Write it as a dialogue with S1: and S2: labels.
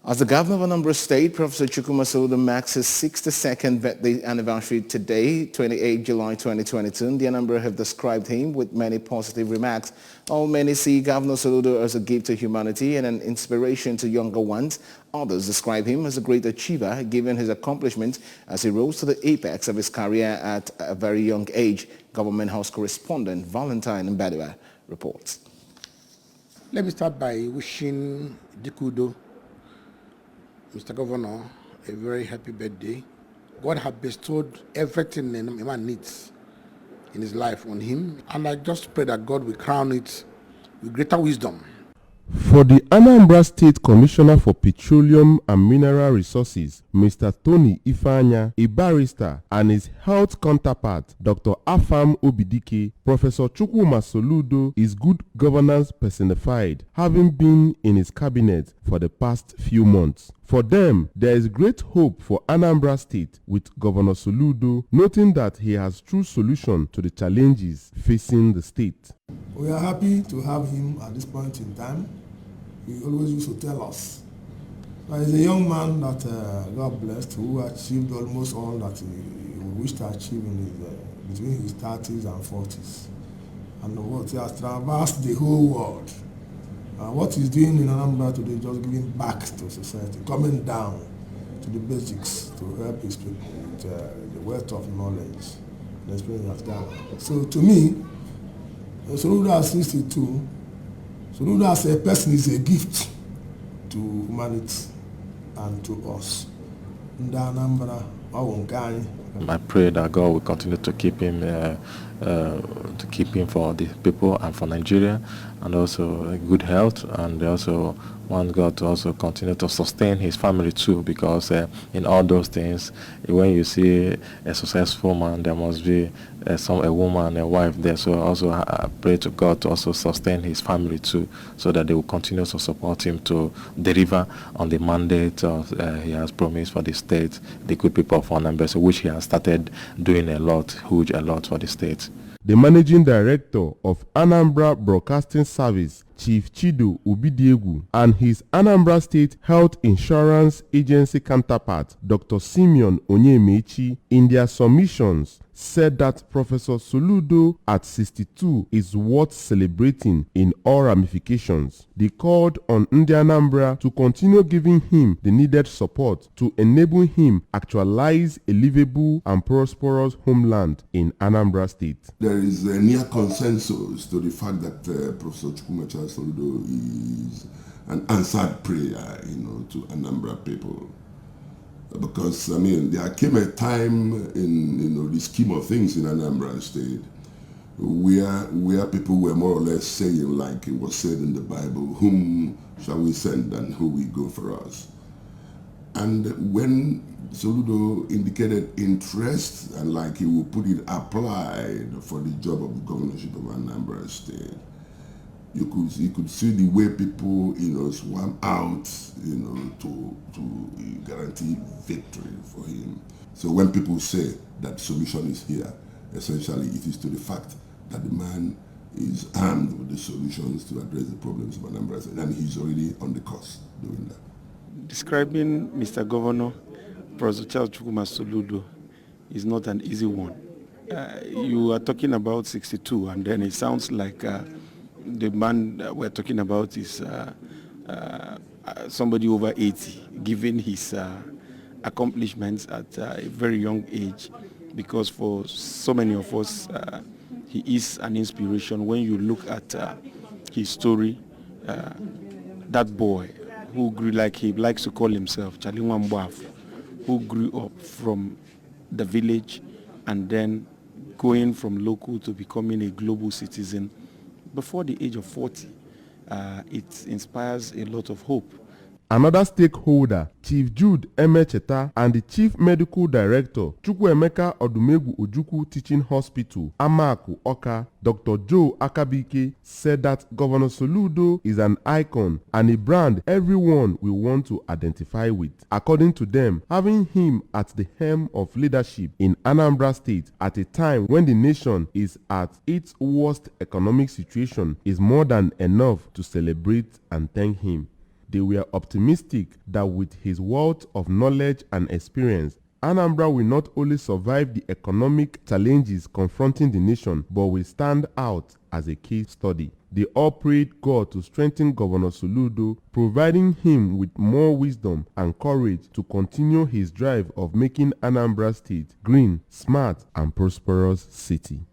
S1: As the governor of Anambra State, Professor Soludo marks his 62nd birthday anniversary today, 28 July 2022. The Anambra have described him with many positive remarks. All many see Governor Soludo as a gift to humanity and an inspiration to younger ones. Others describe him as a great achiever, given his accomplishments as he rose to the apex of his career at a very young age. Government House correspondent Valentine Mbadiwa reports.
S2: Let me start by wishing Dikudo, Mr. Governor, a very happy birthday. God has bestowed everything a man needs in his life on him, and I just pray that God will crown it with greater wisdom.
S3: For the Anambra State Commissioner for Petroleum and Mineral Resources, Mr. Tony Ifanya, a barrister, and his health counterpart, Dr. Afam Obidike, Professor Soludo is good governance personified, having been in his cabinet for the past few months. For them, there is great hope for Anambra State with Governor Soludo, noting that he has true solution to the challenges facing the state.
S4: We are happy to have him at this point in time. He always used to tell us that he's a young man that God blessed, who achieved almost all that he wished to achieve in between his 30s and 40s. And what he has traversed the whole world. What he's doing in Anambra today is just giving back to society, coming down to the basics to help his people with the wealth of knowledge and experience he has gathered. So to me, Soludo at 62, Soludo as a person is a gift to humanity and to us.
S5: I pray that God will continue to keep him for the people and for Nigeria, and also good health, and also want God to also continue to sustain his family too, because in all those things, when you see a successful man, there must be a woman, a wife there. So also I pray to God to also sustain his family too, so that they will continue to support him to deliver on the mandate he has promised for the state, the good people of Anambra, which he has started doing a lot for the state.
S3: The managing director of Anambra Broadcasting Service, Chief Chido Ubidiegu, and his Anambra State Health Insurance Agency counterpart, Dr. Simeon Onyemechi, in their submissions, said that Professor Soludo at 62 is worth celebrating in all ramifications. They called on Anambra to continue giving him the needed support to enable him actualize a livable and prosperous homeland in Anambra State.
S6: There is a near consensus to the fact that Professor Soludo is an answered prayer, to Anambra people. Because, there came a time in the scheme of things in Anambra State where people were more or less saying, like it was said in the Bible, whom shall we send and who will go for us? And when Soludo indicated interest and like he would put it applied for the job of governorship of Anambra State, you could see the way people, swam out, to guarantee victory for him. So when people say that solution is here, essentially it is to the fact that the man is armed with the solutions to address the problems of Anambra State, and he's already on the course doing that.
S7: Describing Mr. Governor, Professor Soludo, is not an easy one. You are talking about 62, and then it sounds like the man that we're talking about is somebody over 80, given his accomplishments at a very young age, because for so many of us, he is an inspiration. When you look at his story, that boy who grew, like he likes to call himself, Chalinwambwaf, who grew up from the village and then going from local to becoming a global citizen before the age of 40, it inspires a lot of hope.
S3: Another stakeholder, Chief Jude Emecheta, and the Chief Medical Director, Chukwuemeka Odumegu Ojukwu Teaching Hospital, Amaku Oka, Dr. Joe Akabike, said that Governor Soludo is an icon and a brand everyone will want to identify with. According to them, having him at the helm of leadership in Anambra State at a time when the nation is at its worst economic situation is more than enough to celebrate and thank him. They were optimistic that with his wealth of knowledge and experience, Anambra will not only survive the economic challenges confronting the nation, but will stand out as a case study. They all prayed God to strengthen Governor Soludo, providing him with more wisdom and courage to continue his drive of making Anambra State green, smart, and prosperous city.